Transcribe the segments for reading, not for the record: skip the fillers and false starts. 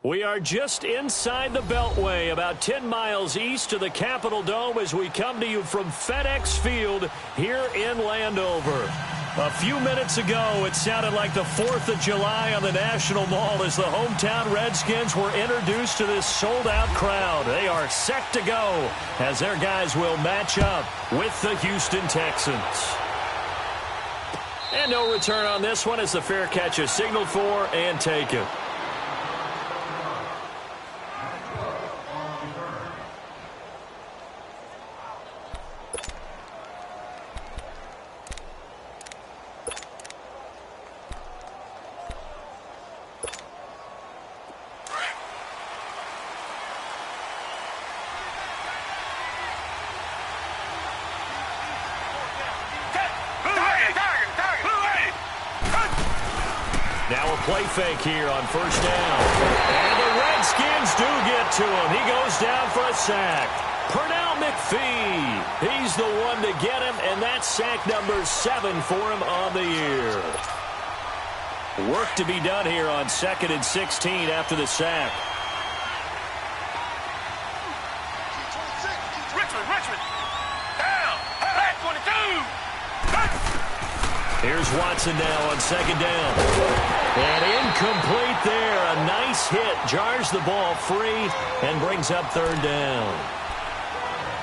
We are just inside the Beltway, about 10 miles east of the Capitol Dome as we come to you from FedEx Field here in Landover. A few minutes ago, it sounded like the 4th of July on the National Mall as the hometown Redskins were introduced to this sold-out crowd. They are set to go as their guys will match up with the Houston Texans. And no return on this one as the fair catch is signaled for and taken. Now a play fake here on first down. And the Redskins do get to him. He goes down for a sack. Pernell McPhee, he's the one to get him, and that's sack number 7 for him on the year. Work to be done here on 2nd and 16 after the sack. Richmond, down, 22. Here's Watson now on 2nd down. And incomplete there. A nice hit. Jars the ball free and brings up 3rd down.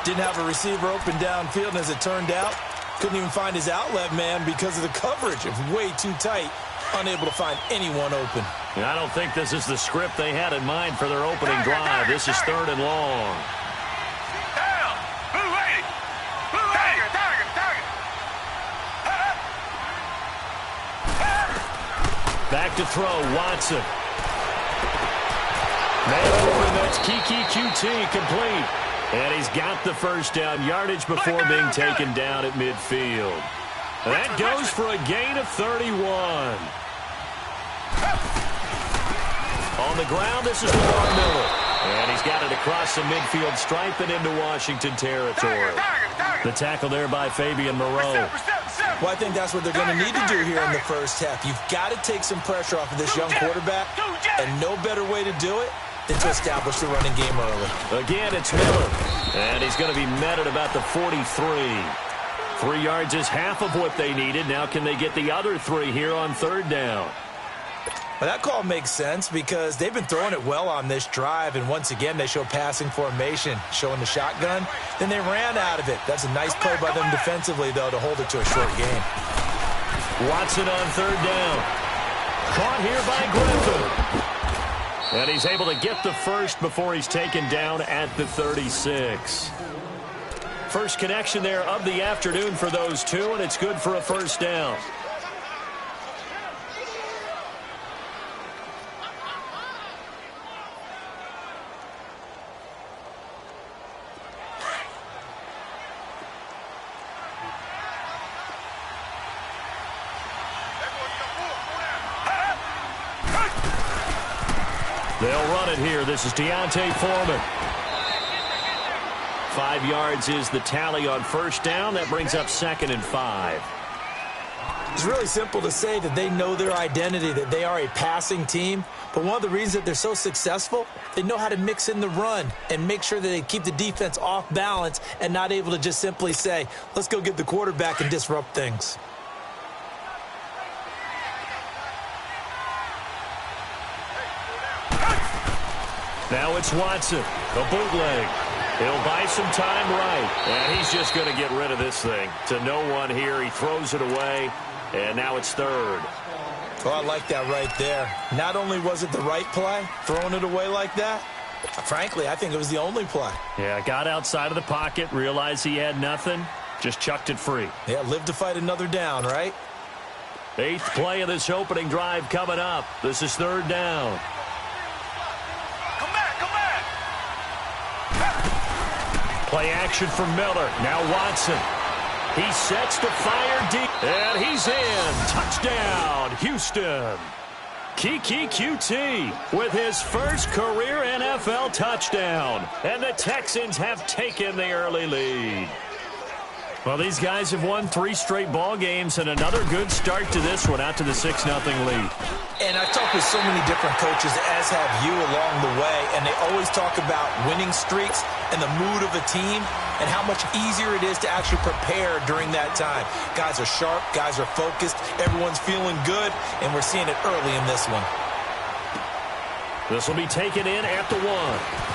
Didn't have a receiver open downfield, and as it turned out, couldn't even find his outlet man because of the coverage. It was way too tight. Unable to find anyone open. I don't think this is the script they had in mind for their opening drive. This is 3rd and long. Back to throw, Watson. Man open, that's Kiki QT complete. And he's got the first down yardage before being taken down at midfield. That goes for a gain of 31. On the ground, this is Lamar Miller. And he's got it across the midfield stripe and into Washington territory. The tackle there by Fabian Moreau. Well, I think that's what they're going to need to do here in the first half. You've got to take some pressure off of this young quarterback, and no better way to do it than to establish the running game early. Again, it's Miller, and he's going to be met at about the 43. 3 yards is half of what they needed. Now can they get the other 3 here on 3rd down? Well, that call makes sense because they've been throwing it well on this drive, and once again they show passing formation, showing the shotgun. Then they ran out of it. That's a nice play by them defensively, though, to hold it to a short game. Watson on 3rd down. Caught here by Griffin. And he's able to get the first before he's taken down at the 36. First connection there of the afternoon for those two, and it's good for a first down. They'll run it here. This is Deontay Foreman. 5 yards is the tally on first down. That brings up 2nd and 5. It's really simple to say that they know their identity, that they are a passing team. But one of the reasons that they're so successful, they know how to mix in the run and make sure that they keep the defense off balance and not able to just simply say, let's go get the quarterback and disrupt things. Now it's Watson, a bootleg. He'll buy some time right, and he's just going to get rid of this thing. To no one here, he throws it away, and now it's 3rd. Oh, I like that right there. Not only was it the right play, throwing it away like that, frankly, I think it was the only play. Yeah, got outside of the pocket, realized he had nothing, just chucked it free. Yeah, live to fight another down, right? 8th play of this opening drive coming up. This is 3rd down. Play action for Miller. Now Watson. He sets to fire deep. And he's in. Touchdown, Houston. Kiki QT with his first career NFL touchdown. And the Texans have taken the early lead. Well, these guys have won 3 straight ball games and another good start to this one, out to the 6-0 lead. And I've talked with so many different coaches, as have you, along the way, and they always talk about winning streaks and the mood of a team and how much easier it is to actually prepare during that time. Guys are sharp, guys are focused, everyone's feeling good, and we're seeing it early in this one. This will be taken in at the 1.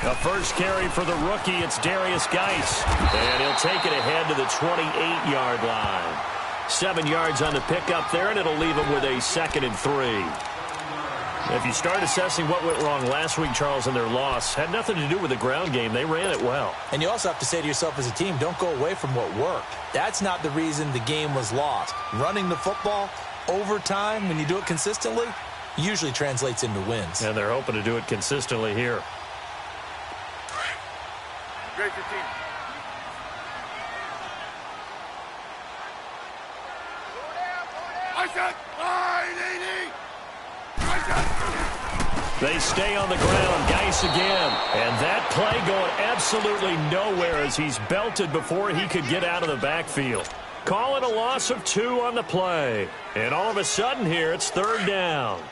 The first carry for the rookie, it's Darius Geis. And he'll take it ahead to the 28-yard line. 7 yards on the pickup there, and it'll leave him with a 2nd and 3. If you start assessing what went wrong last week, Charles, in their loss, had nothing to do with the ground game. They ran it well. And you also have to say to yourself as a team, don't go away from what worked. That's not the reason the game was lost. Running the football over time, when you do it consistently, usually translates into wins. And they're hoping to do it consistently here. Great 15. They stay on the ground. Geis again. And that play going absolutely nowhere as he's belted before he could get out of the backfield. Call it a loss of 2 on the play. And all of a sudden here, it's 3rd down.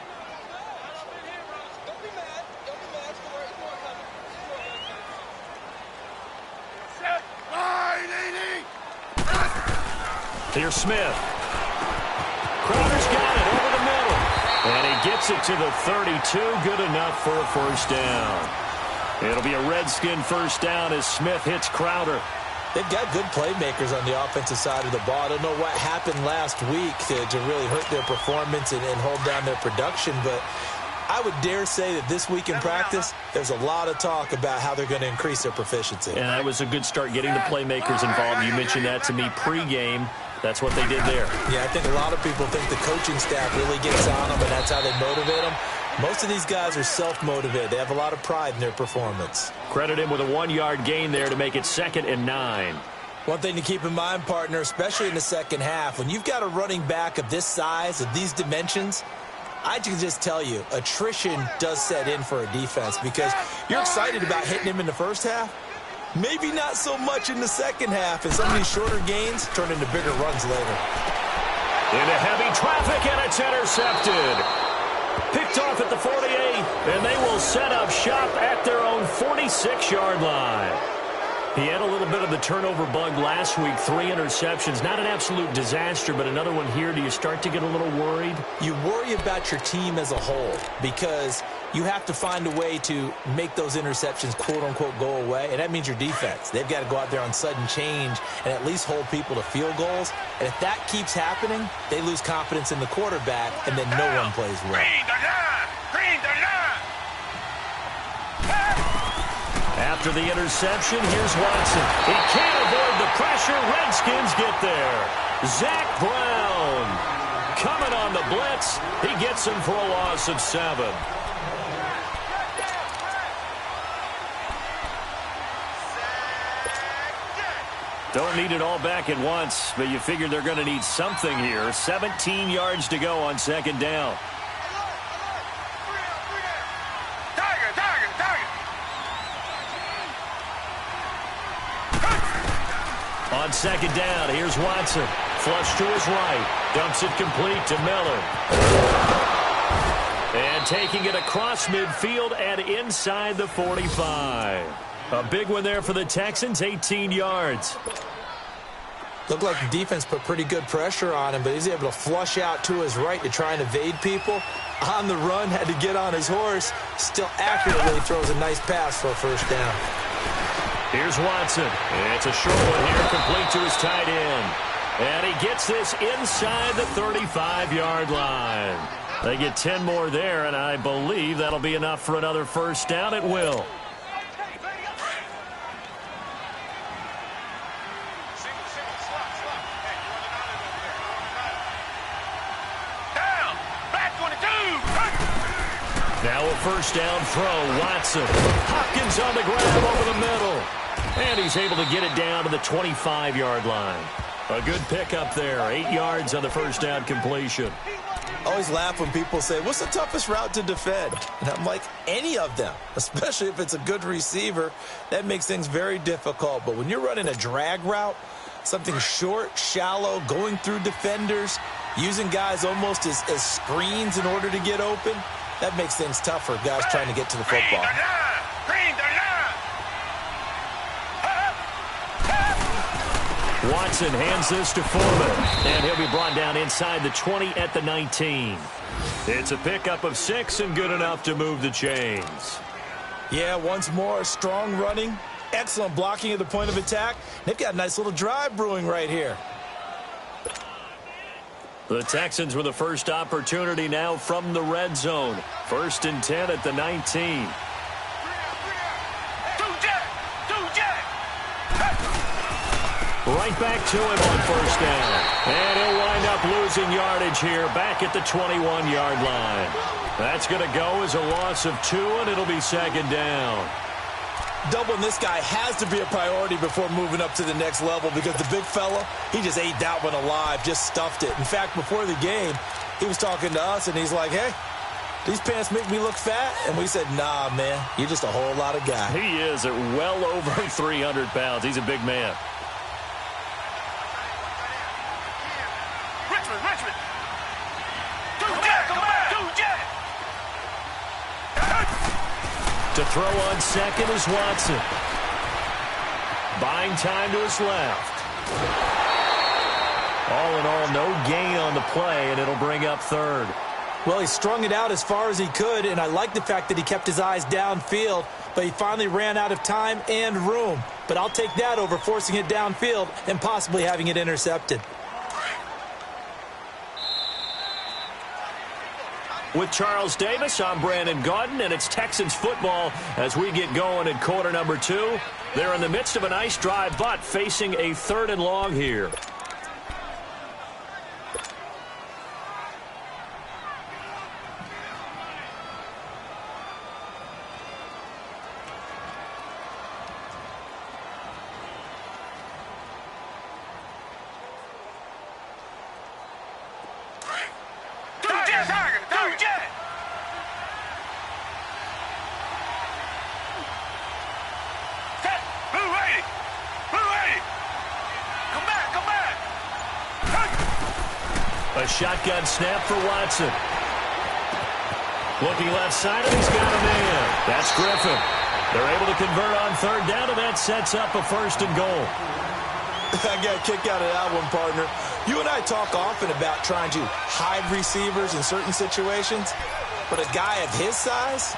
Here's Smith. Crowder's got it over the middle. And he gets it to the 32. Good enough for a 1st down. It'll be a Redskin 1st down as Smith hits Crowder. They've got good playmakers on the offensive side of the ball. I don't know what happened last week to really hurt their performance and hold down their production, but I would dare say that this week in practice, there's a lot of talk about how they're going to increase their proficiency. And that was a good start getting the playmakers involved. You mentioned that to me pregame. That's what they did there. Yeah, I think a lot of people think the coaching staff really gets on them, and that's how they motivate them. Most of these guys are self-motivated. They have a lot of pride in their performance. Credit him with a 1-yard gain there to make it 2nd and 9. One thing to keep in mind, partner, especially in the second half, when you've got a running back of this size, of these dimensions, I can just tell you, attrition does set in for a defense because you're excited about hitting him in the first half. Maybe not so much in the second half, and some of these shorter gains turn into bigger runs later. Into heavy traffic, and it's intercepted. Picked off at the 48, and they will set up shop at their own 46-yard line. He had a little bit of the turnover bug last week, 3 interceptions. Not an absolute disaster, but another one here. Do you start to get a little worried? You worry about your team as a whole because you have to find a way to make those interceptions, quote-unquote, go away, and that means your defense. They've got to go out there on sudden change and at least hold people to field goals. And if that keeps happening, they lose confidence in the quarterback, and then no one plays well. Green the line! Green the line! After the interception, here's Watson. He can't avoid the pressure. Redskins get there. Zach Brown coming on the blitz. He gets him for a loss of 7. Don't need it all back at once, but you figure they're going to need something here. 17 yards to go on second down. On second down, here's Watson. Flush to his right. Dumps it complete to Miller. And taking it across midfield and inside the 45. A big one there for the Texans, 18 yards. Looked like the defense put pretty good pressure on him, but he's able to flush out to his right to try and evade people. On the run, had to get on his horse. Still accurately throws a nice pass for a first down. Here's Watson. It's a short one here, complete to his tight end. And he gets this inside the 35-yard line. They get 10 more there, and I believe that'll be enough for another first down. It will. Now a first down throw, Watson. Hopkins on the grab over the middle. And he's able to get it down to the 25-yard line. A good pickup there, 8 yards on the first down completion. I always laugh when people say, what's the toughest route to defend? And I'm like, any of them, especially if it's a good receiver. That makes things very difficult. But when you're running a drag route, something short, shallow, going through defenders, using guys almost as screens in order to get open, that makes things tough for guys trying to get to the football. Watson hands this to Foreman, and he'll be brought down inside the 20 at the 19. It's a pickup of 6 and good enough to move the chains. Yeah, once more, strong running, excellent blocking at the point of attack. They've got a nice little drive brewing right here. The Texans with the first opportunity now from the red zone. 1st and 10 at the 19. Right back to him on first down. And he'll wind up losing yardage here back at the 21-yard line. That's going to go as a loss of 2, and it'll be second down. Doubling this guy has to be a priority before moving up to the next level because the big fella, he just ate that one alive, just stuffed it. In fact, before the game, he was talking to us, and he's like, hey, these pants make me look fat? And we said, nah, man, you're just a whole lot of guy. He is at well over 300 pounds. He's a big man. Richmond. To throw on second is Watson. Buying time to his left. All in all, no gain on the play, and it'll bring up 3rd. Well, he strung it out as far as he could, and I like the fact that he kept his eyes downfield, but he finally ran out of time and room. But I'll take that over forcing it downfield and possibly having it intercepted. With Charles Davis, I'm Brandon Gaudin, and it's Texans football as we get going in quarter number 2. They're in the midst of a nice drive, but facing a 3rd and long here. A shotgun snap for Watson. Looking left side, and he's got a man. That's Griffin. They're able to convert on third down, and that sets up a 1st and goal. I got a kick out of that one, partner. You and I talk often about trying to hide receivers in certain situations, but a guy of his size,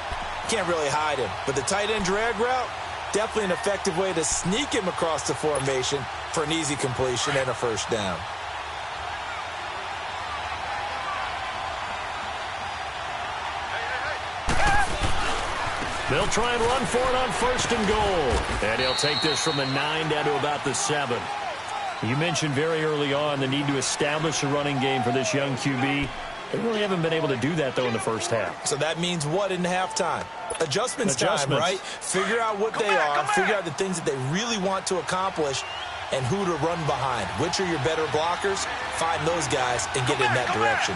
can't really hide him. But the tight end drag route, definitely an effective way to sneak him across the formation for an easy completion and a 1st down. They'll try and run for it on 1st and goal. And he'll take this from the 9 down to about the 7. You mentioned very early on the need to establish a running game for this young QB. They really haven't been able to do that, though, in the first half. So that means what in halftime? Adjustments time, right? Figure out what they are, figure out the things that they really want to accomplish, and who to run behind. Which are your better blockers? Find those guys and get in that direction.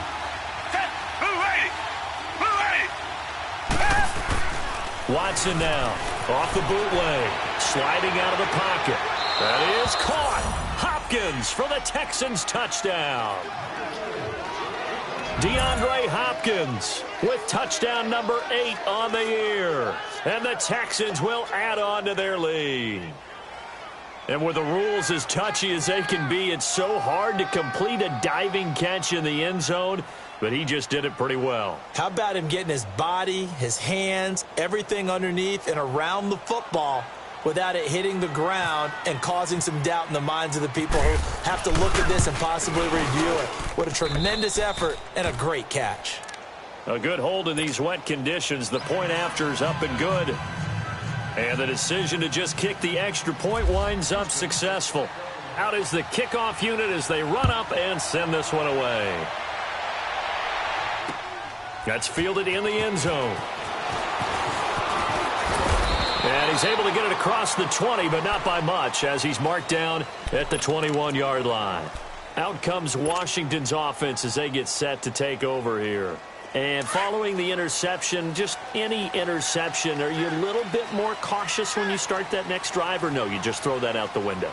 Watson now, off the bootleg, sliding out of the pocket. That is caught. Hopkins for the Texans touchdown. DeAndre Hopkins with touchdown number 8 on the year. And the Texans will add on to their lead. And with the rules as touchy as they can be, it's so hard to complete a diving catch in the end zone, but he just did it pretty well. How about him getting his body, his hands, everything underneath and around the football without it hitting the ground and causing some doubt in the minds of the people who have to look at this and possibly review it. What a tremendous effort and a great catch. A good hold in these wet conditions. The point after is up and good. And the decision to just kick the extra point winds up successful. Out is the kickoff unit as they run up and send this one away. That's fielded in the end zone. And he's able to get it across the 20, but not by much, as he's marked down at the 21-yard line. Out comes Washington's offense as they get set to take over here. And following the interception, just any interception, are you a little bit more cautious when you start that next drive, or no, you just throw that out the window?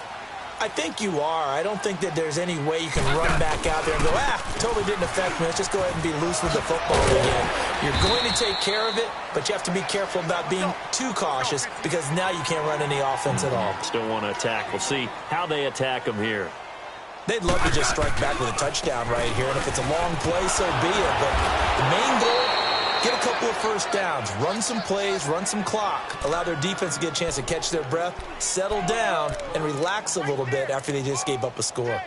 I think you are. I don't think that there's any way you can run back out there and go, totally didn't affect me. Let's just go ahead and be loose with the football again. You're going to take care of it, but you have to be careful about being too cautious because now you can't run any offense at all. Still want to attack. We'll see how they attack them here. They'd love to just strike back with a touchdown right here, and if it's a long play, so be it. But the main goal, get a couple of first downs, run some plays, run some clock, allow their defense to get a chance to catch their breath, settle down, and relax a little bit after they just gave up a score.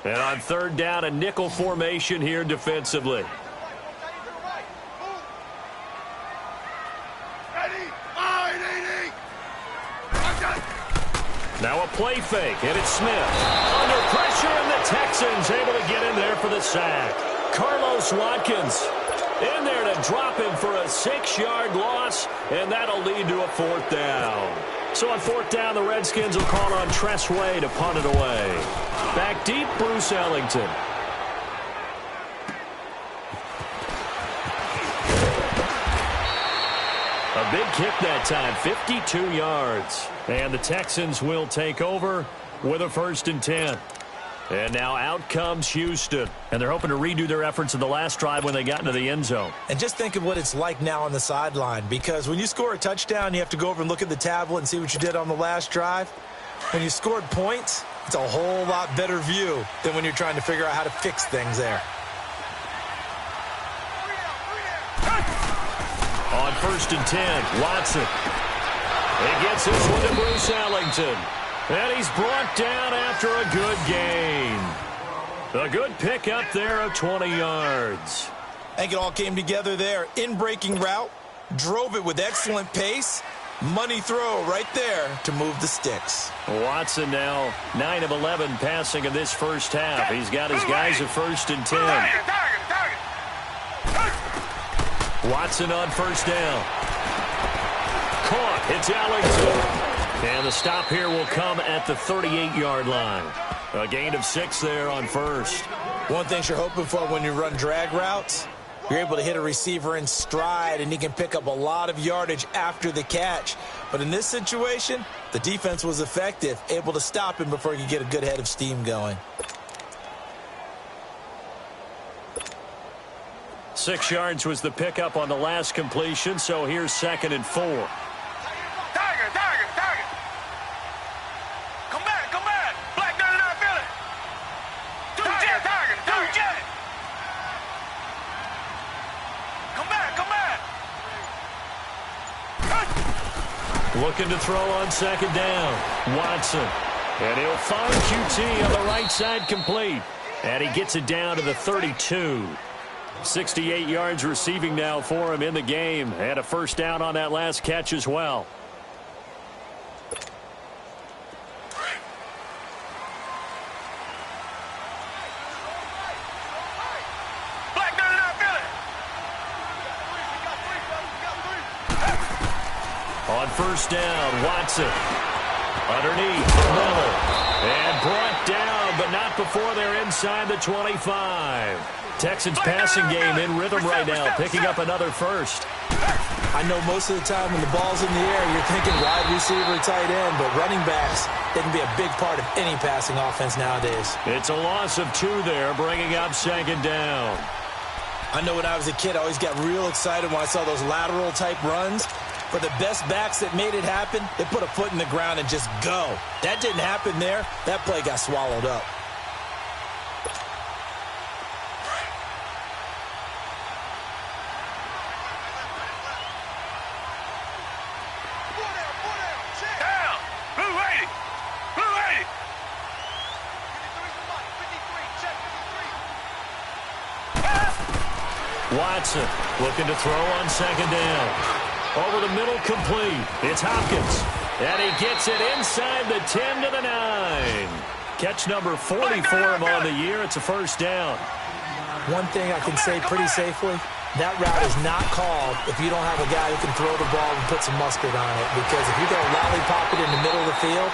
And on third down, a nickel formation here defensively. Now a play fake, and it's Smith. Under pressure, and the Texans able to get in there for the sack. Carlos Watkins in there to drop him for a 6-yard loss, and that'll lead to a 4th down. So on 4th down, the Redskins will call on Tress Way to punt it away. Back deep, Bruce Ellington. A big kick that time, 52 yards. And the Texans will take over with a 1st and 10. And now out comes Houston. And they're hoping to redo their efforts in the last drive when they got into the end zone. And just think of what it's like now on the sideline, because when you score a touchdown, you have to go over and look at the tablet and see what you did on the last drive. When you scored points, it's a whole lot better view than when you're trying to figure out how to fix things there. On 1st and 10, Watson. He gets this one to Bruce Ellington. And he's brought down after a good gain. A good pickup there of 20 yards. I think it all came together there. In-breaking route, drove it with excellent pace. Money throw right there to move the sticks. Watson now 9 of 11 passing in this first half. He's got his guys at 1st and 10. Watson on 1st down. Caught. It's Ellington. And the stop here will come at the 38-yard line. A gain of 6 there on 1st. One thing you're hoping for when you run drag routes, You're able to hit a receiver in stride, and he can pick up a lot of yardage after the catch. But in this situation, the defense was effective, able to stop him before he could get a good head of steam going. 6 yards was the pickup on the last completion, so here's 2nd and 4. Tiger, tiger, tiger. Come back. Black does not feel it. Tiger, do jet. Come back. Looking to throw on 2nd down. Watson. And he'll find QT on the right side complete. And he gets it down to the 32. 68 yards receiving now for him in the game. And a first down on that last catch as well. Black does not feel it. On first down, Watson. Underneath, Miller. And brought down, but not before they're inside the 25. Texans passing game in rhythm right now, picking up another first. I know most of the time when the ball's in the air, you're thinking wide receiver, tight end, but running backs, they can be a big part of any passing offense nowadays. It's a loss of 2 there, bringing up 2nd down. I know when I was a kid, I always got real excited when I saw those lateral-type runs. For the best backs that made it happen, they put a foot in the ground and just go. That didn't happen there. That play got swallowed up. Down. Blue 80. Blue 80. Watson looking to throw on 2nd down. Over the middle, complete. It's Hopkins. And he gets it inside the 10 to the 9. Catch number 40 for him on the year. It's a first down. One thing I can say pretty safely, that route is not called if you don't have a guy who can throw the ball and put some mustard on it. Because if you're going to lollipop it in the middle of the field,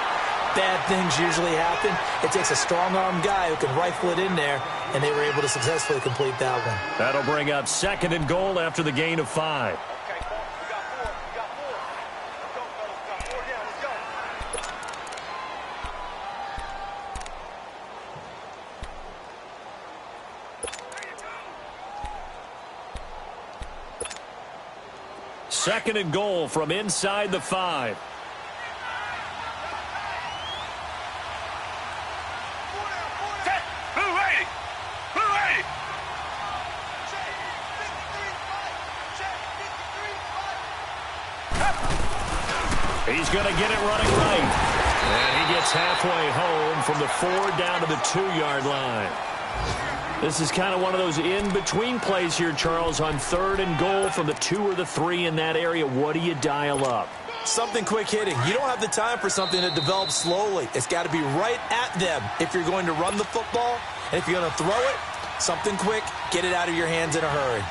bad things usually happen. It takes a strong-arm guy who can rifle it in there, and they were able to successfully complete that one. That'll bring up 2nd and goal after the gain of 5. Second and goal from inside the 5. Blue 80. Blue 80. He's going to get it running right. And he gets halfway home from the 4 down to the 2-yard line. This is kind of one of those in-between plays here, Charles, on 3rd and goal from the 2 or the 3 in that area. What do you dial up? Something quick hitting. You don't have the time for something that develops slowly. It's got to be right at them if you're going to run the football. And if you're going to throw it, something quick, get it out of your hands in a hurry.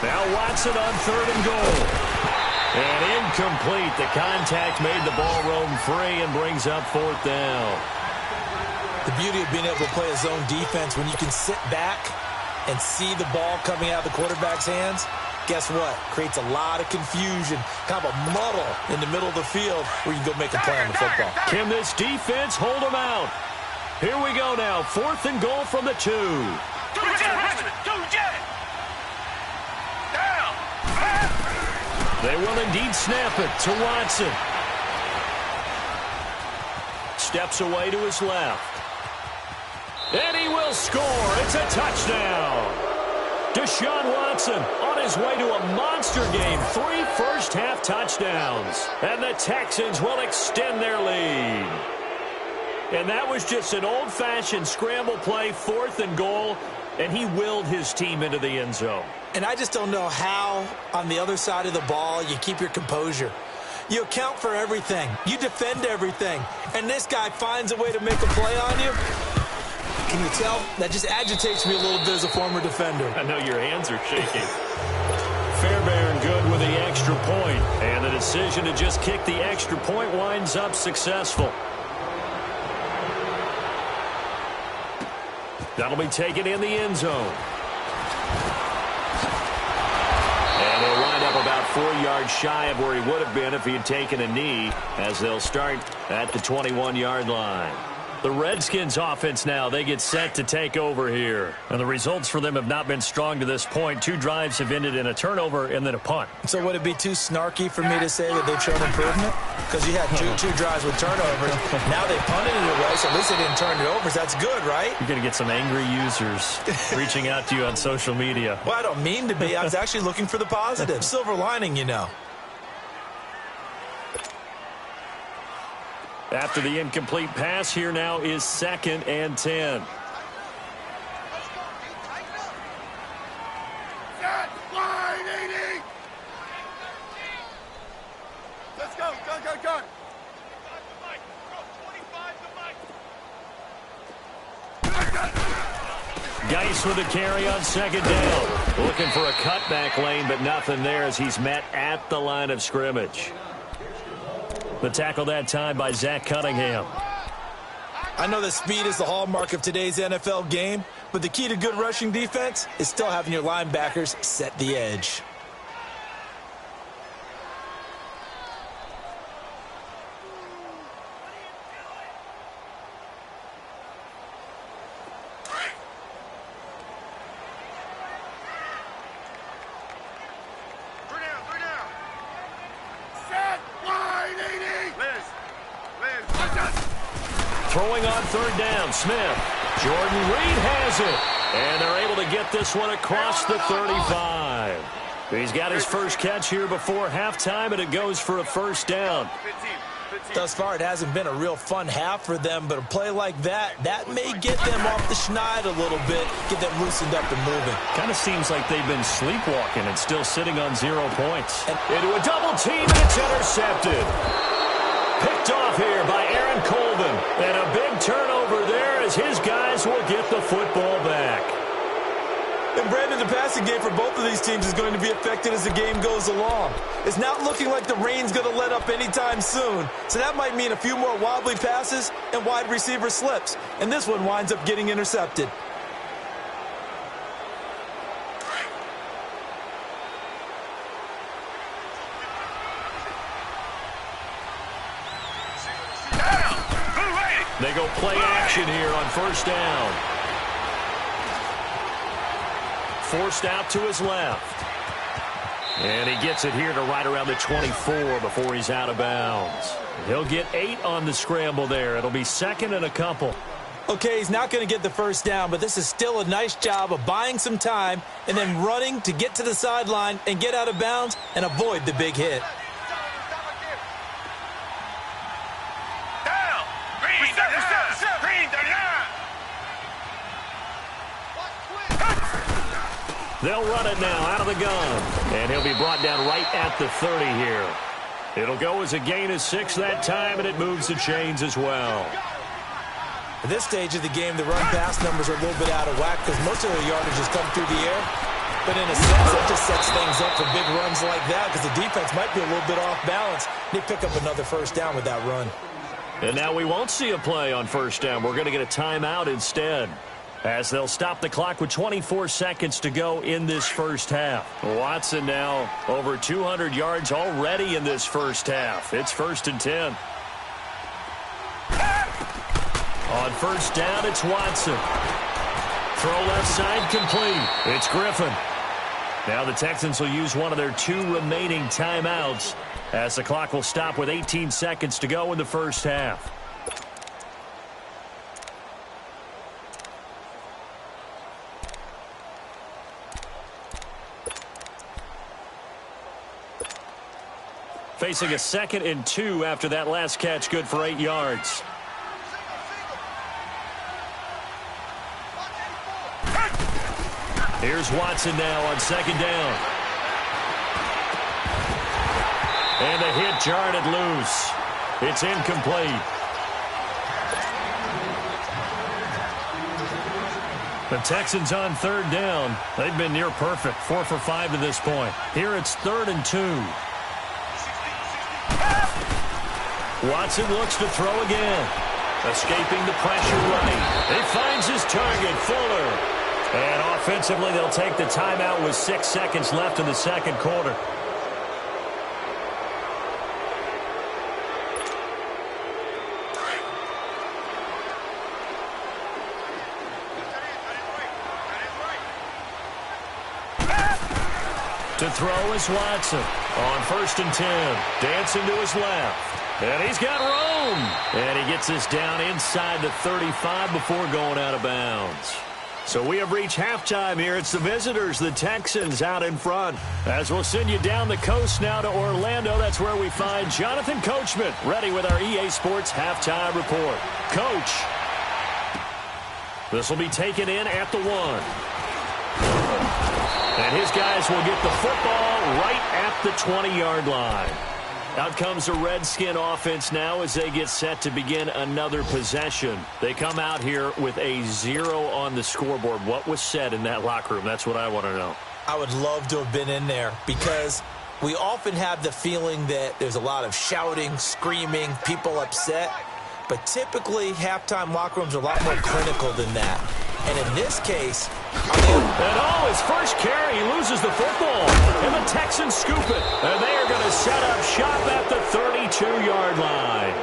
Now Watson on 3rd and goal. And incomplete. The contact made the ball roam free and brings up 4th down. The beauty of being able to play a zone defense when you can sit back and see the ball coming out of the quarterback's hands, guess what? Creates a lot of confusion, kind of a muddle in the middle of the field where you can go make a play on the football. Can this defense hold them out? Here we go now. 4th and goal from the 2. They will indeed snap it to Watson. Steps away to his left. And he will score. It's a touchdown. Deshaun Watson on his way to a monster game. 3 first-half touchdowns. And the Texans will extend their lead. And that was just an old-fashioned scramble play, 4th and goal. And he willed his team into the end zone. And I just don't know how, on the other side of the ball, you keep your composure. You account for everything. You defend everything. And this guy finds a way to make a play on you. Can you tell? That just agitates me a little bit as a former defender. I know your hands are shaking. Fairbairn good with the extra point. And the decision to just kick the extra point winds up successful. That'll be taken in the end zone. And he'll wind up about 4 yards shy of where he would have been if he had taken a knee, as they'll start at the 21-yard line. The Redskins offense now, they get set to take over here. And the results for them have not been strong to this point. 2 drives have ended in a turnover and then a punt. So would it be too snarky for me to say that they've shown improvement? Because you had two drives with turnovers. Now they punted it away, so at least they didn't turn it over. So that's good, right? You're going to get some angry users reaching out to you on social media. Well, I don't mean to be. I was actually looking for the positive. Silver lining, you know. After the incomplete pass, here now is 2nd and 10. Let's go, go. Geis with a carry on 2nd down. Looking for a cutback lane, but nothing there as he's met at the line of scrimmage. The tackle that time by Zach Cunningham. I know that speed is the hallmark of today's NFL game, but the key to good rushing defense is still having your linebackers set the edge. Throwing on 3rd down, Smith. Jordan Reed has it. And they're able to get this one across the 35. He's got his first catch here before halftime, and it goes for a 1st down. Thus far, it hasn't been a real fun half for them, but a play like that may get them off the schneid a little bit, get them loosened up and moving. Kind of seems like they've been sleepwalking and still sitting on 0 points. Into a double team, and it's intercepted. Picked off here by Aaron Colvin. And a big turnover there as his guys will get the football back. And Brandon, the passing game for both of these teams is going to be affected as the game goes along. It's not looking like the rain's going to let up anytime soon. So that might mean a few more wobbly passes and wide receiver slips. And this one winds up getting intercepted. They go play action here on 1st down. Forced out to his left. And he gets it here to right around the 24 before he's out of bounds. He'll get 8 on the scramble there. It'll be 2nd and a couple. Okay, he's not going to get the 1st down, but this is still a nice job of buying some time and then running to get to the sideline and get out of bounds and avoid the big hit. They'll run it now out of the gun. And he'll be brought down right at the 30 here. It'll go as a gain of 6 that time, and it moves the chains as well. At this stage of the game, the run-pass numbers are a little bit out of whack because most of their yardage has come through the air. But in a sense, it just sets things up for big runs like that because the defense might be a little bit off balance. They pick up another 1st down with that run. And now we won't see a play on 1st down. We're going to get a timeout instead, as they'll stop the clock with 24 seconds to go in this 1st half. Watson now over 200 yards already in this 1st half. It's 1st and 10. On 1st down, it's Watson. Throw left side complete. It's Griffin. Now the Texans will use one of their 2 remaining timeouts as the clock will stop with 18 seconds to go in the 1st half. Facing a 2nd and 2 after that last catch, good for 8 yards. Here's Watson now on 2nd down. And the hit jarred it loose. It's incomplete. The Texans on 3rd down. They've been near perfect, 4 for 5 to this point. Here it's 3rd and 2. Watson looks to throw again. Escaping the pressure right. He finds his target, Fuller. And offensively, they'll take the timeout with 6 seconds left in the second quarter. To throw is Watson on 1st and 10. Dancing to his left. And he's got room. And he gets this down inside the 35 before going out of bounds. So we have reached halftime here. It's the visitors, the Texans, out in front. As we'll send you down the coast now to Orlando, that's where we find Jonathan Coachman, ready with our EA Sports halftime report. Coach, this will be taken in at the 1. And his guys will get the football right at the 20-yard line. Out comes the Redskin offense now as they get set to begin another possession. They come out here with a 0 on the scoreboard. What was said in that locker room? That's what I want to know. I would love to have been in there because we often have the feeling that there's a lot of shouting, screaming, people upset. But typically, halftime locker rooms are a lot more clinical than that. And in this case, his first carry, he loses the football. And the Texans scoop it. And they are going to set up shop at the 32-yard line.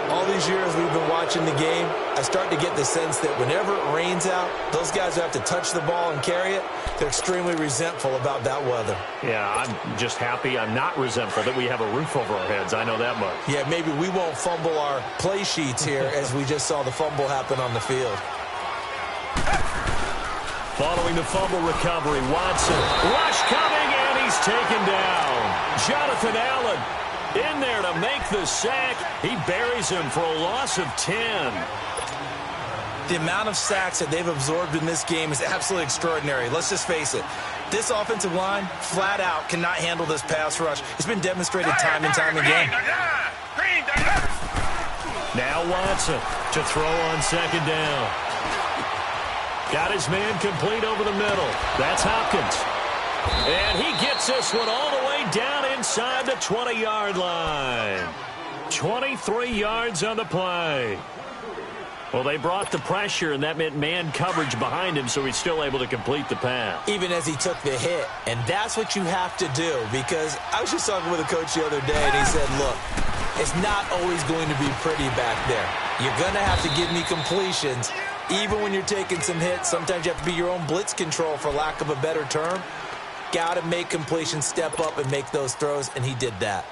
All these years we've been watching the game, I start to get the sense that whenever it rains out, those guys who have to touch the ball and carry it, they're extremely resentful about that weather. Yeah, I'm just happy I'm not resentful that we have a roof over our heads. I know that much. Yeah, maybe we won't fumble our play sheets here as we just saw the fumble happen on the field. Following the fumble recovery, Watson. Rush coming, and he's taken down. Jonathan Allen in there to make the sack. He buries him for a loss of 10. The amount of sacks that they've absorbed in this game is absolutely extraordinary. Let's just face it. This offensive line, flat out, cannot handle this pass rush. It's been demonstrated time and time again. Now Watson to throw on 2nd down. Got his man complete over the middle. That's Hopkins. And he gets this one all the way down inside the 20-yard line. 23 yards on the play. Well, they brought the pressure, and that meant man coverage behind him, so he's still able to complete the pass. Even as he took the hit. And that's what you have to do, because I was just talking with a coach the other day, and he said, look, it's not always going to be pretty back there. You're going to have to give me completions. Even when you're taking some hits, sometimes you have to be your own blitz control, for lack of a better term. Got to make completions, step up, and make those throws, and he did that.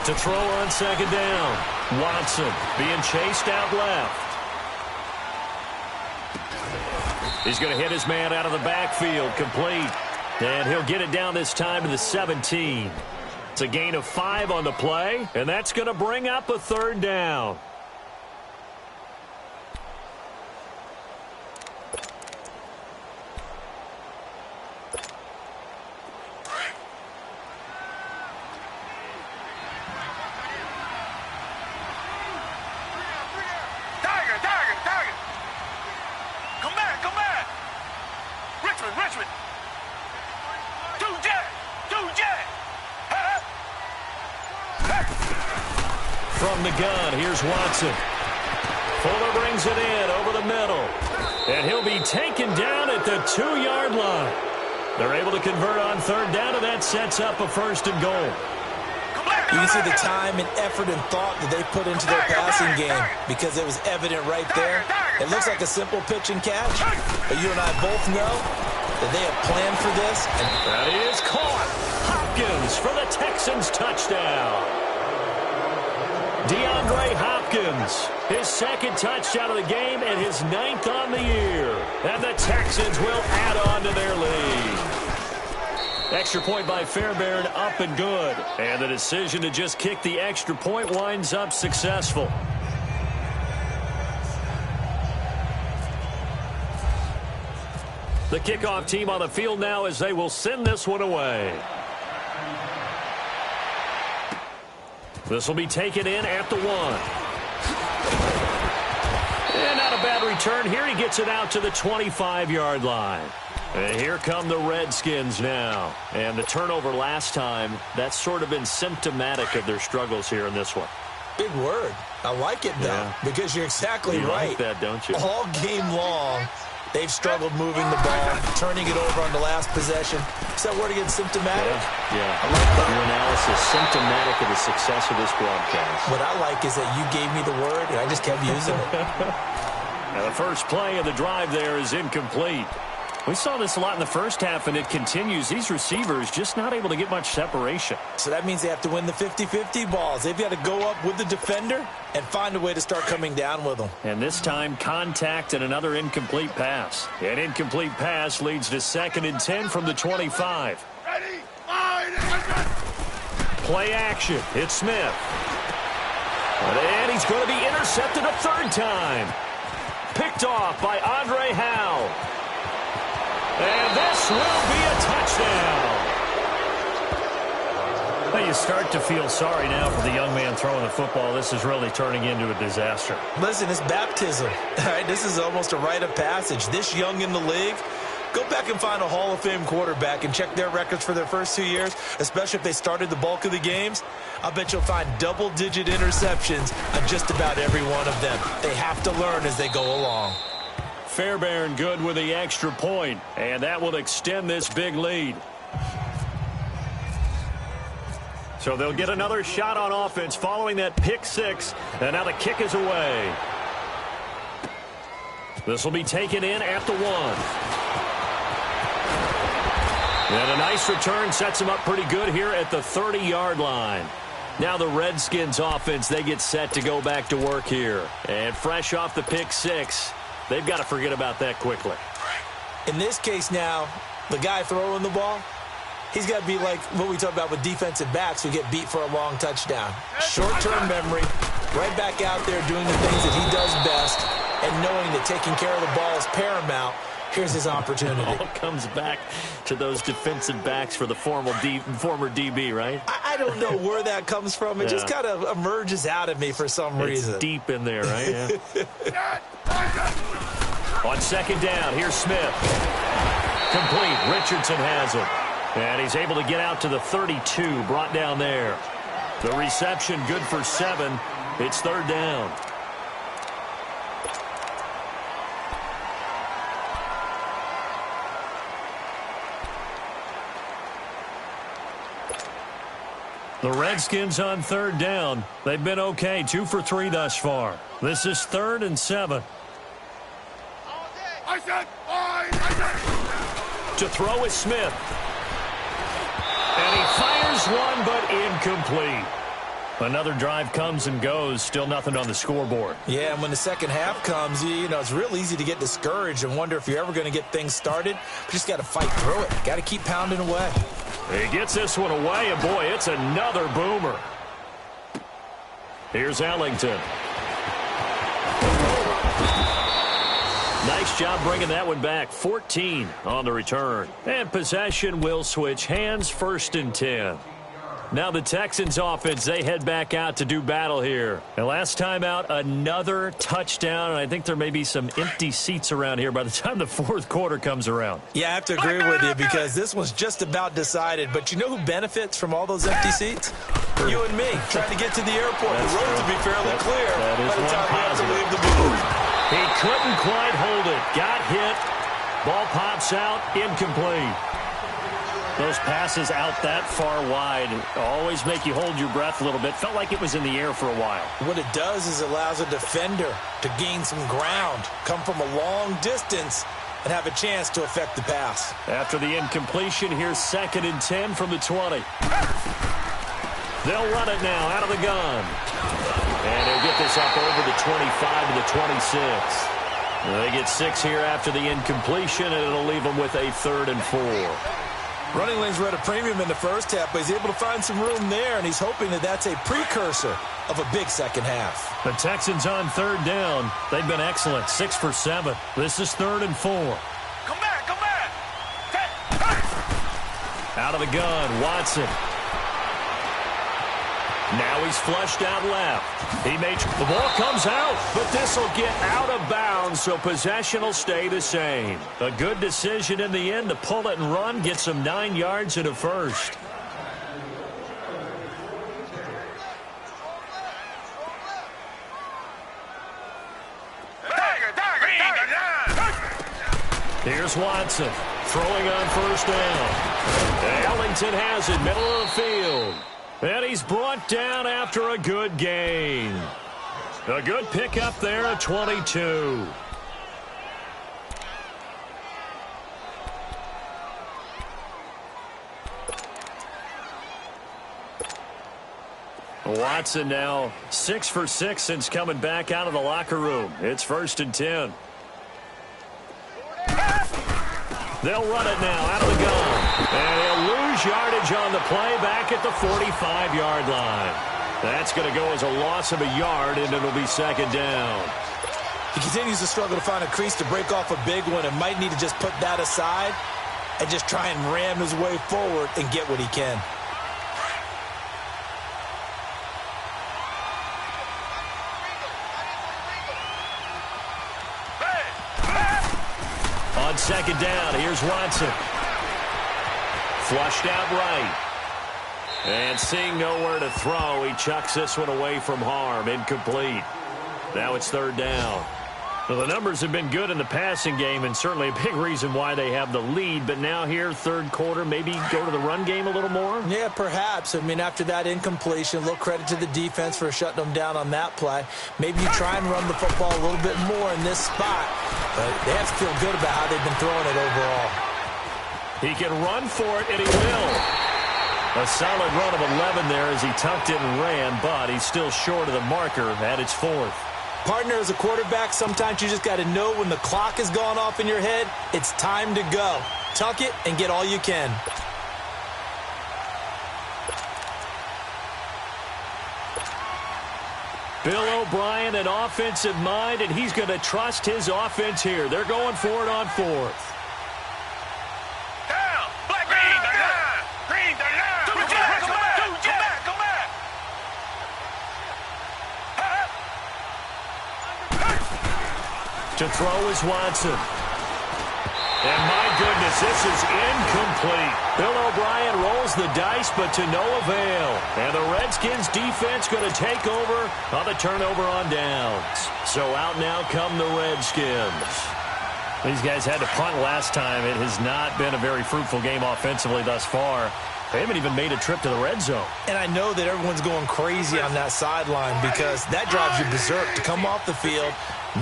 To throw on 2nd down. Watson being chased out left. He's going to hit his man out of the backfield, complete. And he'll get it down this time to the 17. It's a gain of 5 on the play, and that's going to bring up a 3rd down. From the gun, here's Watson. Fuller brings it in over the middle. And he'll be taken down at the 2-yard line. They're able to convert on 3rd down, and that sets up a 1st and goal. You can see the time and effort and thought that they put into their passing game, because it was evident right there. It looks like a simple pitch and catch, but you and I both know that they have planned for this. And that is caught. Hopkins for the Texans touchdown. DeAndre Hopkins, his 2nd touchdown of the game and his 9th on the year. And the Texans will add on to their lead. Extra point by Fairbairn, up and good. And the decision to just kick the extra point winds up successful. The kickoff team on the field now as they will send this one away. This will be taken in at the 1. And not a bad return here. He gets it out to the 25-yard line. And here come the Redskins now. And the turnover last time, that's sort of been symptomatic of their struggles here in this one. Big word. I like it, though, because you're exactly right. You like that, don't you? All game long, they've struggled moving the ball, turning it over on the last possession. Is that word again, symptomatic? Yeah. I like that. Your analysis, symptomatic of the success of this broadcast. What I like is that you gave me the word, and I just kept using it. Now, the first play of the drive there is incomplete. We saw this a lot in the first half, and it continues. These receivers just not able to get much separation. So that means they have to win the 50-50 balls. They've got to go up with the defender and find a way to start coming down with them. And this time, contact and another incomplete pass. An incomplete pass leads to 2nd and 10 from the 25. Ready, line, Play action. It's Smith. And he's going to be intercepted a third time. Picked off by Andre Howe. And this will be a touchdown. Well, you start to feel sorry now for the young man throwing the football. This is really turning into a disaster. Listen, it's baptism. All right, this is almost a rite of passage. This young in the league, go back and find a Hall of Fame quarterback and check their records for their first 2 years, especially if they started the bulk of the games. I bet you'll find double-digit interceptions on just about every one of them. They have to learn as they go along. Fairbairn good with the extra point, and that will extend this big lead. So they'll get another shot on offense following that pick six, and now the kick is away. This will be taken in at the 1. And a nice return sets him up pretty good here at the 30-yard line. Now the Redskins offense, they get set to go back to work here. And fresh off the pick six, they've got to forget about that quickly. In this case now, the guy throwing the ball, he's got to be like what we talk about with defensive backs who get beat for a long touchdown. Short-term memory, right back out there doing the things that he does best, and knowing that taking care of the ball is paramount. Here's his opportunity. It all comes back to those defensive backs for the former DB, right? I don't know where that comes from. It just kind of emerges out of me for some reason. It's deep in there, right? Yeah. On 2nd down, here's Smith. Complete. Richardson has it. And he's able to get out to the 32, brought down there. The reception good for 7. It's 3rd down. The Redskins on 3rd down. They've been okay, 2 for 3 thus far. This is 3rd and 7. I said, To throw is Smith. And he fires one, but incomplete. Another drive comes and goes, still nothing on the scoreboard. Yeah, and when the second half comes, you know, it's real easy to get discouraged and wonder if you're ever going to get things started. But you just got to fight through it. Got to keep pounding away. He gets this one away, and boy, it's another boomer. Here's Ellington. Nice job bringing that one back. 14 on the return. And possession will switch hands, 1st and 10. Now the Texans offense, they head back out to do battle here. And last time out, another touchdown. And I think there may be some empty seats around here by the time the 4th quarter comes around. Yeah, I have to agree with you because this one's just about decided. But you know who benefits from all those empty seats? You and me, trying to get to the airport. The roads will be fairly clear by the time we have to leave the booth. He couldn't quite hold it. Got hit. Ball pops out. Incomplete. Those passes out that far wide always make you hold your breath a little bit. Felt like it was in the air for a while. What it does is it allows a defender to gain some ground, come from a long distance, and have a chance to affect the pass. After the incompletion, here's 2nd and 10 from the 20. They'll run it now out of the gun. And he'll get this up over the 25 to the 26. They get 6 here after the incompletion, and it'll leave them with a 3rd and 4. Running lanes were at a premium in the first half, but he's able to find some room there, and he's hoping that that's a precursor of a big second half. The Texans on 3rd down. They've been excellent, 6 for 7. This is 3rd and 4. Come back, come back. Out of the gun, Watson. Now he's flushed out left. The ball comes out, but this will get out of bounds, so possession will stay the same. A good decision in the end to pull it and run, get some 9 yards and a first. Here's Watson throwing on first down. Ellington has it, middle of the field. And he's brought down after a good gain. A good pickup there at 22. Watson now 6 for 6 since coming back out of the locker room. It's 1st and 10. They'll run it now out of the gun. And he'll lose yardage on the play back at the 45-yard line. That's going to go as a loss of a yard, and it'll be 2nd down. He continues to struggle to find a crease to break off a big one and might need to just put that aside and just try and ram his way forward and get what he can. On 2nd down, here's Watson. Flushed out right. And seeing nowhere to throw, he chucks this one away from harm. Incomplete. Now it's 3rd down. Well, the numbers have been good in the passing game, and certainly a big reason why they have the lead. But now here, 3rd quarter, maybe go to the run game a little more? Yeah, perhaps. I mean, after that incompletion, a little credit to the defense for shutting them down on that play. Maybe you try and run the football a little bit more in this spot. But they have to feel good about how they've been throwing it overall. He can run for it, and he will. A solid run of 11 there as he tucked it and ran, but he's still short of the marker at its 4th. Partner, as a quarterback, sometimes you just got to know when the clock has gone off in your head, it's time to go. Tuck it and get all you can. Bill O'Brien, an offensive mind, and he's going to trust his offense here. They're going for it on 4th. Down! Black green, the line! Green, the line! Come back! To throw is Watson. And my goodness, this is incomplete. Bill O'Brien rolls the dice, but to no avail. And the Redskins defense going to take over on the turnover on downs. So out now come the Redskins. These guys had to punt last time. It has not been a very fruitful game offensively thus far. They haven't even made a trip to the red zone. And I know that everyone's going crazy on that sideline because that drives you berserk to come off the field,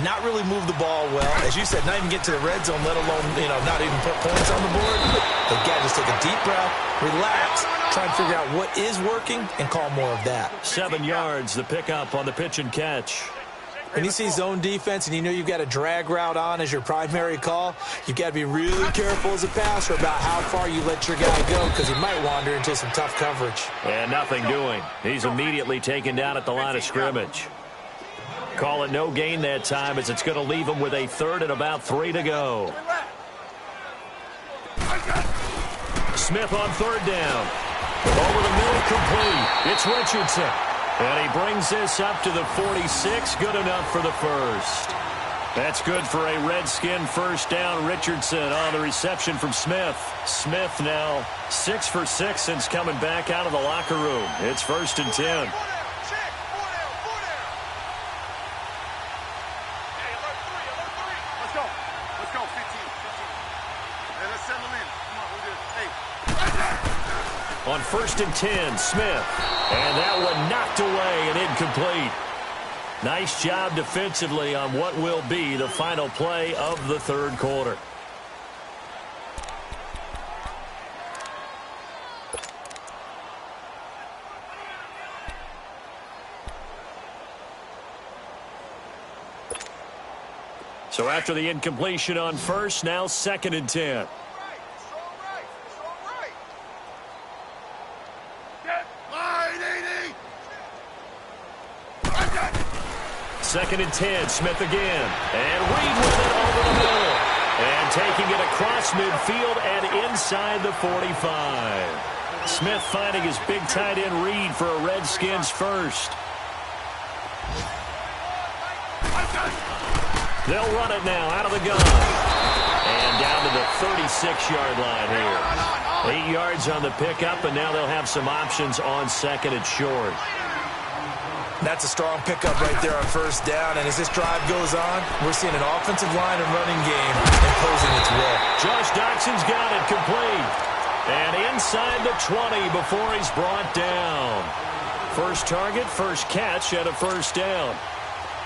not really move the ball well. As you said, not even get to the red zone, let alone, not even put points on the board. They got to just take a deep breath, relax, try and figure out what is working, and call more of that. 7 yards, the pickup on the pitch and catch. When you see zone defense and you know you've got a drag route on as your primary call, you've got to be really careful as a passer about how far you let your guy go because he might wander into some tough coverage. And nothing doing. He's immediately taken down at the line of scrimmage. Call it no gain that time as it's going to leave him with a 3rd and about 3 to go. Smith on 3rd down. Over the middle, complete. It's Richardson. And he brings this up to the 46. Good enough for the first. That's good for a Redskin first down. Richardson on the reception from Smith. Smith now 6 for 6 since coming back out of the locker room. It's 1st and 10. On 1st and 10, Smith. And that one knocked away and incomplete. Nice job defensively on what will be the final play of the 3rd quarter. So after the incompletion on 1st, now 2nd and 10. Second and 10, Smith again. And Reed with it over the middle. And taking it across midfield and inside the 45. Smith finding his big tight end read for a Redskins first. They'll run it now out of the gun. And down to the 36-yard line here. 8 yards on the pickup, and now they'll have some options on second and short. That's a strong pickup right there on first down. And as this drive goes on, we're seeing an offensive line and running game imposing its will. Josh Doxson's got it complete. And inside the 20 before he's brought down. First target, first catch, and a first down.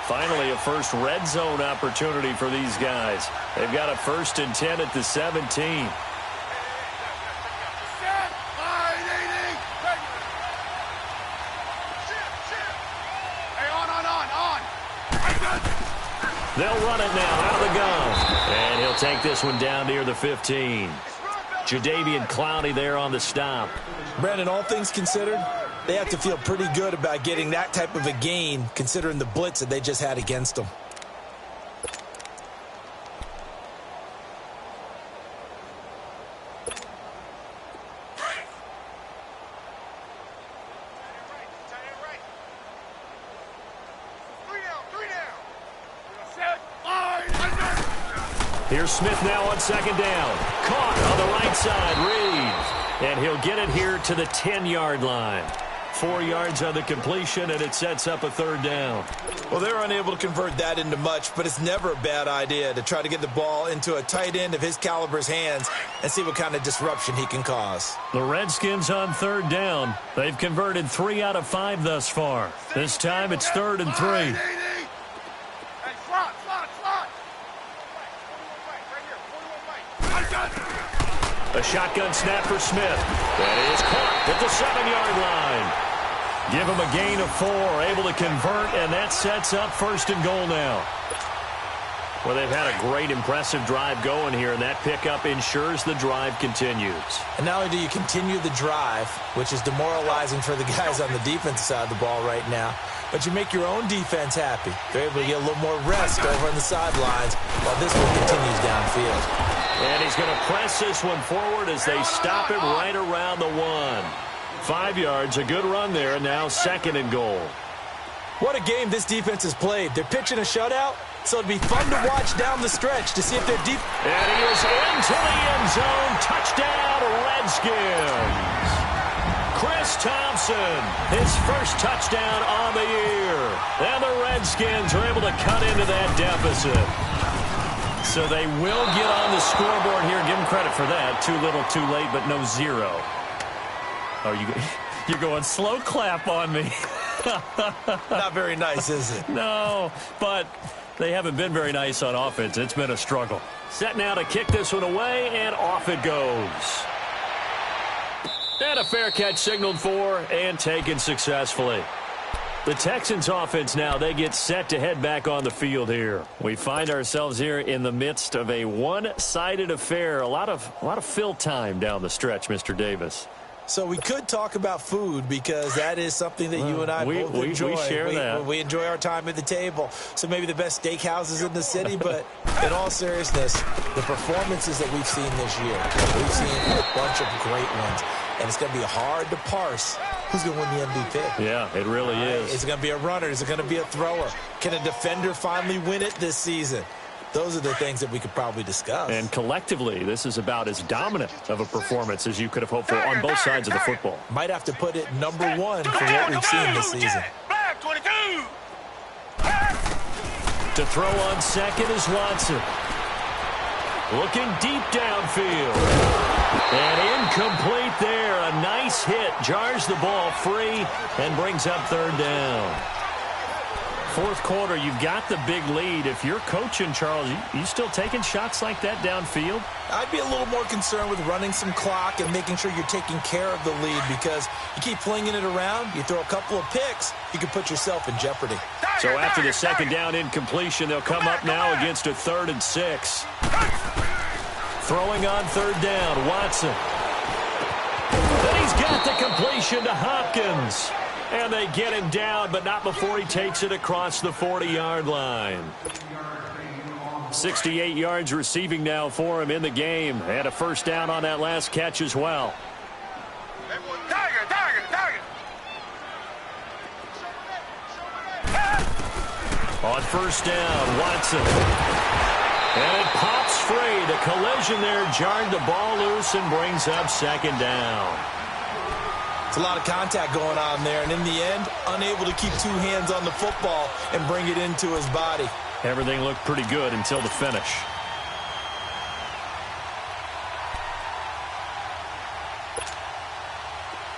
Finally, a first red zone opportunity for these guys. They've got a 1st and 10 at the 17. They'll run it now out of the gun. And he'll take this one down near the 15. Jadeveon Clowney there on the stop. Brandon, all things considered, they have to feel pretty good about getting that type of a gain, considering the blitz that they just had against them. Here's Smith now on second down. Caught on the right side, Reed. And he'll get it here to the 10-yard line. 4 yards on the completion, and it sets up a third down. Well, they're unable to convert that into much, but it's never a bad idea to try to get the ball into a tight end of his caliber's hands and see what kind of disruption he can cause. The Redskins on third down. They've converted 3 out of 5 thus far. This time it's 3rd and 3. A shotgun snap for Smith. That is caught at the 7-yard line. Give him a gain of 4, able to convert, and that sets up 1st and goal now. Well, they've had a great, impressive drive going here, and that pickup ensures the drive continues. And not only do you continue the drive, which is demoralizing for the guys on the defensive side of the ball right now, but you make your own defense happy. They're able to get a little more rest over on the sidelines while this one continues downfield. And he's going to press this one forward as they stop it right around the 1. 5 yards, a good run there, and now 2nd and goal. What a game this defense has played. They're pitching a shutout, so it'd be fun to watch down the stretch to see if they're deep. And he is into the end zone. Touchdown, Redskins. Chris Thompson, his first touchdown on the year. And the Redskins are able to cut into that deficit. So they will get on the scoreboard here. Give them credit for that. Too little, too late, but no 0. Oh, you're going slow clap on me. Not very nice, is it? No, but they haven't been very nice on offense. It's been a struggle. Set now to kick this one away, and off it goes. And a fair catch signaled for and taken successfully. The Texans offense now, they get set to head back on the field here. We find ourselves here in the midst of a one-sided affair. A lot of fill time down the stretch, Mr. Davis. So we could talk about food because that is something that you and I both enjoy. We share that. We enjoy our time at the table. So maybe the best steakhouses in the city, but in all seriousness, the performances that we've seen this year, we've seen a bunch of great ones. And it's going to be hard to parse who's going to win the MVP. Yeah, it really is. Is it going to be a runner? Is it going to be a thrower? Can a defender finally win it this season? Those are the things that we could probably discuss. And collectively, this is about as dominant of a performance as you could have hoped for on both sides of the football. Might have to put it number 1 for what we've seen this season. Back 22. To throw on second is Watson. Looking deep downfield. And incomplete there. A nice hit. Jars the ball free and brings up third down. Fourth quarter, you've got the big lead. If you're coaching, Charles, you still taking shots like that downfield? I'd be a little more concerned with running some clock and making sure you're taking care of the lead because you keep flinging it around, you throw a couple of picks, you can put yourself in jeopardy. So after the second down incompletion, they'll come up now against a 3rd and 6. Throwing on third down, Watson. Then he's got the completion to Hopkins. And they get him down, but not before he takes it across the 40-yard line. 68 yards receiving now for him in the game. And a first down on that last catch as well. On first down, Watson. And it pops free. The collision there jarred the ball loose and brings up second down. It's a lot of contact going on there, and in the end, unable to keep two hands on the football and bring it into his body. Everything looked pretty good until the finish.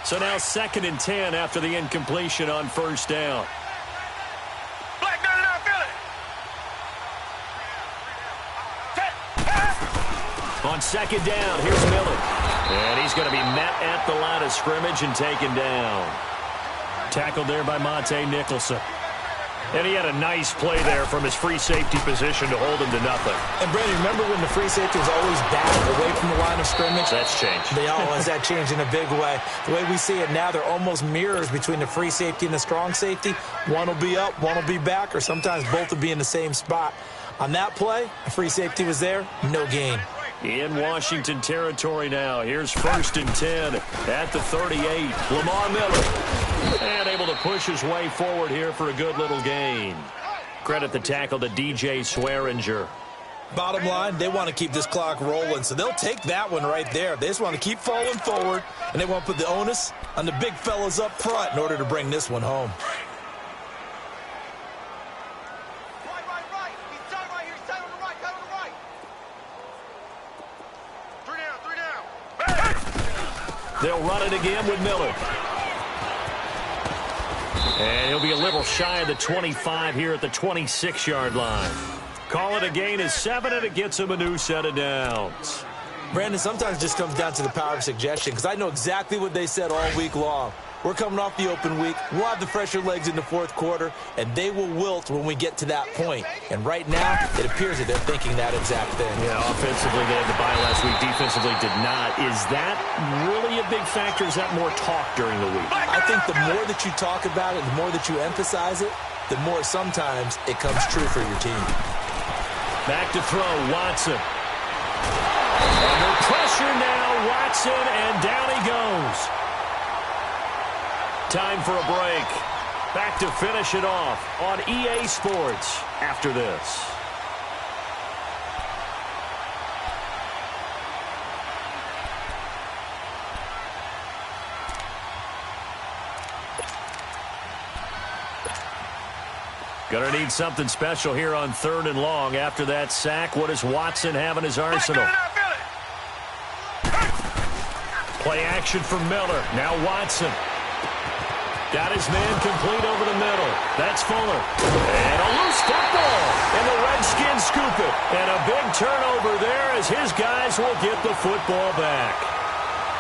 So now 2nd and 10 after the incompletion on first down. Black gun now, Philly. On 2nd down, here's Miller. And he's going to be met at the line of scrimmage and taken down. Tackled there by Monte Nicholson. And he had a nice play there from his free safety position to hold him to nothing. And, Brandon, remember when the free safety was always back away from the line of scrimmage? That's changed. They always that changed in a big way. The way we see it now, they're almost mirrors between the free safety and the strong safety. One will be up, one will be back, or sometimes both will be in the same spot. On that play, the free safety was there, no gain. In Washington territory now. Here's 1st and 10 at the 38. Lamar Miller. And able to push his way forward here for a good little gain. Credit the tackle to DJ Swearinger. Bottom line, they want to keep this clock rolling, so they'll take that one right there. They just want to keep falling forward, and they want to put the onus on the big fellas up front in order to bring this one home. Right. He's tied right here. He's tied on the right. Three down. They'll run it again with Miller. And he'll be a little shy of the 25 here at the 26-yard line. Call it a gain of 7, and it gets him a new set of downs. Brandon, sometimes it just comes down to the power of suggestion, because I know exactly what they said all week long. We're coming off the open week. We'll have the fresher legs in the fourth quarter, and they will wilt when we get to that point. And right now, it appears that they're thinking that exact thing. Yeah, offensively, they had the bye last week. Defensively, did not. Is that really a big factor? Is that more talk during the week? I think the more that you talk about it, the more that you emphasize it, the more sometimes it comes true for your team. Back to throw, Watson. Under pressure now, Watson, and down he goes. Time for a break. Back to finish it off on EA Sports after this. Gonna need something special here on 3rd and long. After that sack, what does Watson have in his arsenal? Play action for Miller. Now Watson. Got his man complete over the middle. That's Fuller. And a loose football. And the Redskins scoop it. And a big turnover there as his guys will get the football back.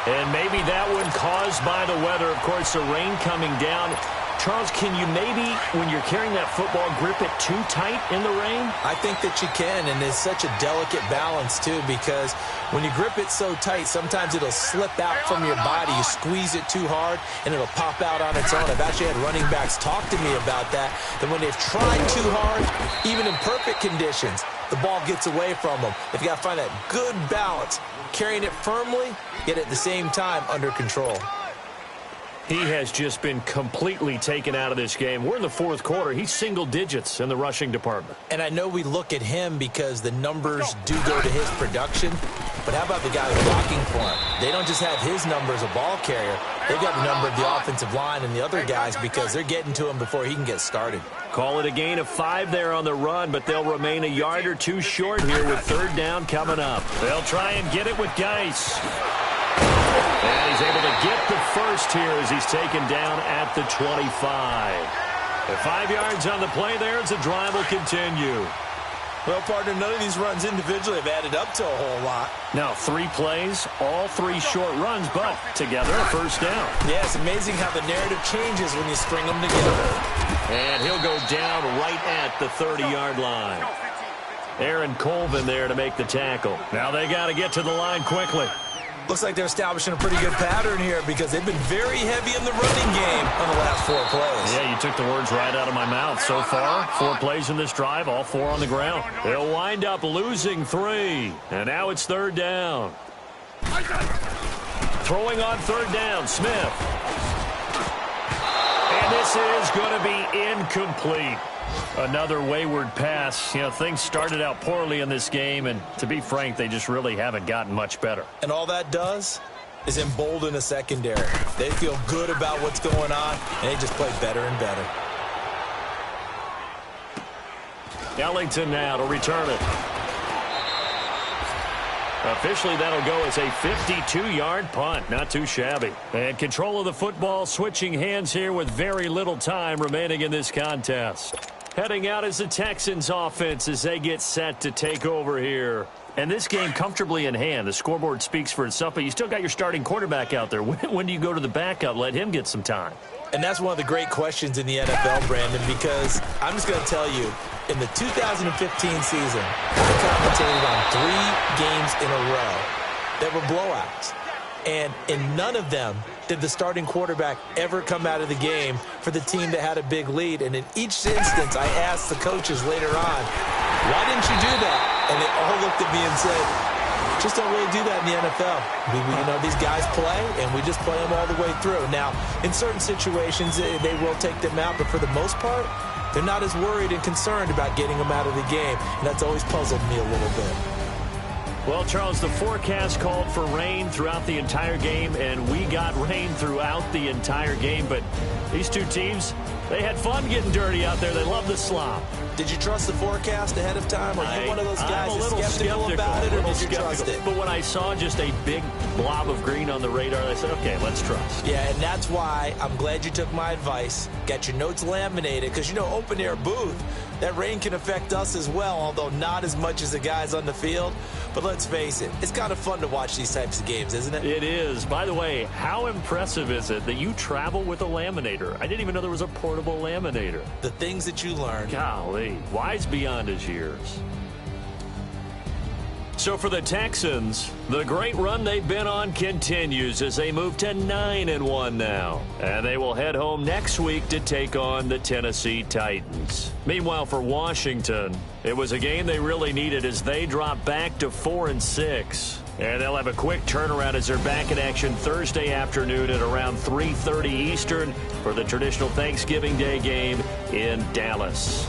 And maybe that one caused by the weather. Of course, the rain coming down. Charles, can you maybe, when you're carrying that football, grip it too tight in the rain? I think that you can, and it's such a delicate balance, too, because when you grip it so tight, sometimes it'll slip out from your body. You squeeze it too hard, and it'll pop out on its own. I've actually had running backs talk to me about that when they've tried too hard, even in perfect conditions, the ball gets away from them. They've got to find that good balance, carrying it firmly, yet at the same time under control. He has just been completely taken out of this game. We're in the fourth quarter. He's single digits in the rushing department. And I know we look at him because the numbers do go to his production, but how about the guy blocking for him? They don't just have his number as a ball carrier. They've got the number of the offensive line and the other guys because they're getting to him before he can get started. Call it a gain of 5 there on the run, but they'll remain a yard or two short here with 3rd down coming up. They'll try and get it with Geis. And he's able to get the first here as he's taken down at the 25. And 5 yards on the play there as the drive will continue. Well, partner, none of these runs individually have added up to a whole lot. Now, 3 plays, all 3 short runs, but together a 1st down. Yeah, it's amazing how the narrative changes when you string them together. And he'll go down right at the 30-yard line. Aaron Colvin there to make the tackle. Now they got to get to the line quickly. Looks like they're establishing a pretty good pattern here because they've been very heavy in the running game on the last 4 plays. Yeah, you took the words right out of my mouth. So far, 4 plays in this drive, all 4 on the ground. They'll wind up losing 3. And now it's 3rd down. Throwing on 3rd down, Smith. And this is going to be incomplete. Another wayward pass. You know, things started out poorly in this game, and to be frank, they just really haven't gotten much better. And all that does is embolden a secondary. They feel good about what's going on, and they just play better and better. Ellington now to return it. Officially, that'll go as a 52-yard punt. Not too shabby. And control of the football, switching hands here with very little time remaining in this contest. Heading out is the Texans offense as they get set to take over here. And this game comfortably in hand. The scoreboard speaks for itself, but you still got your starting quarterback out there. When do you go to the backup? Let him get some time. And that's one of the great questions in the NFL, Brandon, because I'm just going to tell you, in the 2015 season, I commentated on 3 games in a row that were blowouts. And in none of them did the starting quarterback ever come out of the game for the team that had a big lead. And in each instance, I asked the coaches later on, why didn't you do that? And they all looked at me and said, just don't really do that in the NFL. You know, these guys play, and we just play them all the way through. Now, in certain situations, they will take them out, but for the most part, they're not as worried and concerned about getting them out of the game, and that's always puzzled me a little bit. Well, Charles, the forecast called for rain throughout the entire game, and we got rain throughout the entire game. But these two teams, they had fun getting dirty out there. They love the slop. Did you trust the forecast ahead of time? Are you one of those guys that's skeptical about it, or did you trust it? But when I saw just a big blob of green on the radar, I said, okay, let's trust. Yeah, and that's why I'm glad you took my advice. Got your notes laminated, because, you know, open-air booth, that rain can affect us as well, although not as much as the guys on the field. But let's face it, it's kind of fun to watch these types of games, isn't it? It is. By the way, how impressive is it that you travel with a laminator? I didn't even know there was a portable laminator. The things that you learn. Golly, wise beyond his years. So for the Texans, the great run they've been on continues as they move to 9-1 now. And they will head home next week to take on the Tennessee Titans. Meanwhile, for Washington, it was a game they really needed as they drop back to 4-6. And they'll have a quick turnaround as they're back in action Thursday afternoon at around 3:30 Eastern for the traditional Thanksgiving Day game in Dallas.